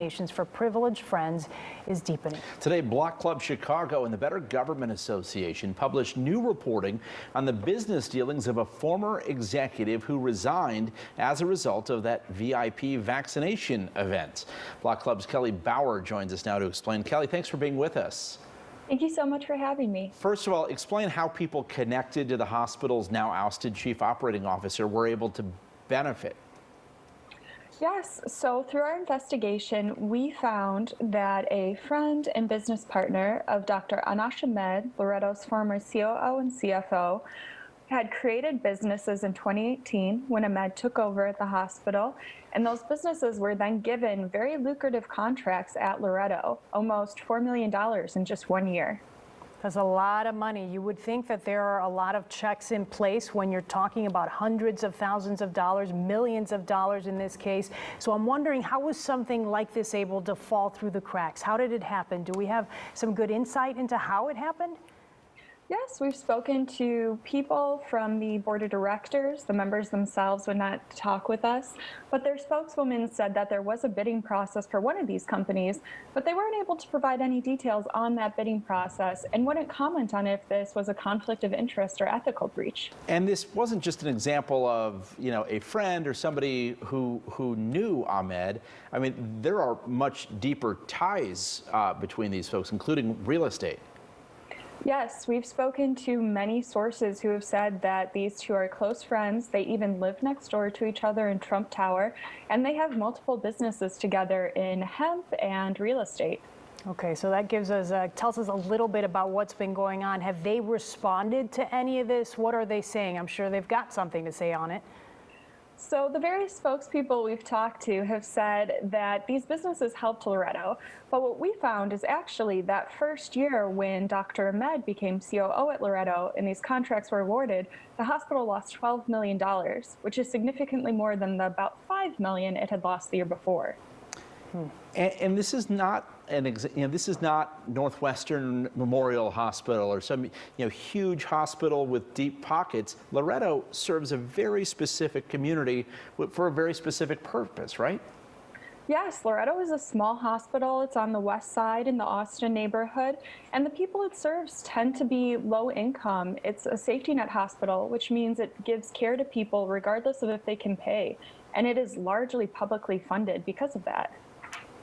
investigations for privileged friends is deepening. Today, Block Club Chicago and the Better Government Association published new reporting on the business dealings of a former executive who resigned as a result of that VIP vaccination event. Block Club's Kelly Bauer joins us now to explain. Kelly, thanks for being with us. Thank you so much for having me. First of all, explain how people connected to the hospital's now ousted chief operating officer were able to benefit. Yes, so through our investigation, we found that a friend and business partner of Dr. Anash Ahmed, Loretto's former COO and CFO, had created businesses in 2018 when Ahmed took over at the hospital, and those businesses were then given very lucrative contracts at Loretto, almost $4 million in just 1 year. That's a lot of money. You would think that there are a lot of checks in place when you're talking about hundreds of thousands of dollars, millions of dollars in this case. So I'm wondering, how was something like this able to fall through the cracks? How did it happen? Do we have some good insight into how it happened? Yes, we've spoken to people from the board of directors. The members themselves would not talk with us, but their spokeswoman said that there was a bidding process for one of these companies, but they weren't able to provide any details on that bidding process and wouldn't comment on if this was a conflict of interest or ethical breach. And this wasn't just an example of, a friend or somebody who knew Ahmed. I mean, there are much deeper ties between these folks, including real estate. Yes, we've spoken to many sources who have said that these two are close friends. They even live next door to each other in Trump Tower, and they have multiple businesses together in hemp and real estate. Okay, so that tells us a little bit about what's been going on. Have they responded to any of this? What are they saying? I'm sure they've got something to say on it. So the various spokespeople we've talked to have said that these businesses helped Loretto, but what we found is actually that first year when Dr. Ahmed became COO at Loretto and these contracts were awarded, the hospital lost $12 million, which is significantly more than the about $5 million it had lost the year before. And this is not this is not Northwestern Memorial Hospital or some huge hospital with deep pockets. Loretto serves a very specific community for a very specific purpose, right? Yes, Loretto is a small hospital. It's on the west side in the Austin neighborhood, and the people it serves tend to be low income. It's a safety net hospital, which means it gives care to people regardless of if they can pay, and it is largely publicly funded because of that.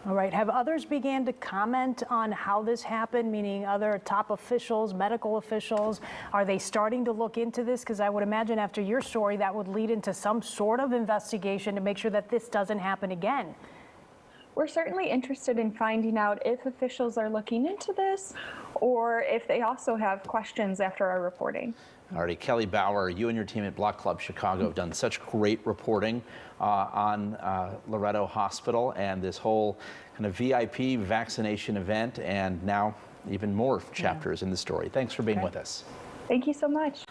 All right. Have others began to comment on how this happened, meaning other top officials, medical officials? Are they starting to look into this? Because I would imagine after your story, that would lead into some sort of investigation to make sure that this doesn't happen again. We're certainly interested in finding out if officials are looking into this or if they also have questions after our reporting. All righty, Kelly Bauer, you and your team at Block Club Chicago have done such great reporting on Loretto Hospital and this whole kind of VIP vaccination event, and now even more chapters in the story. Thanks for being with us. Thank you so much.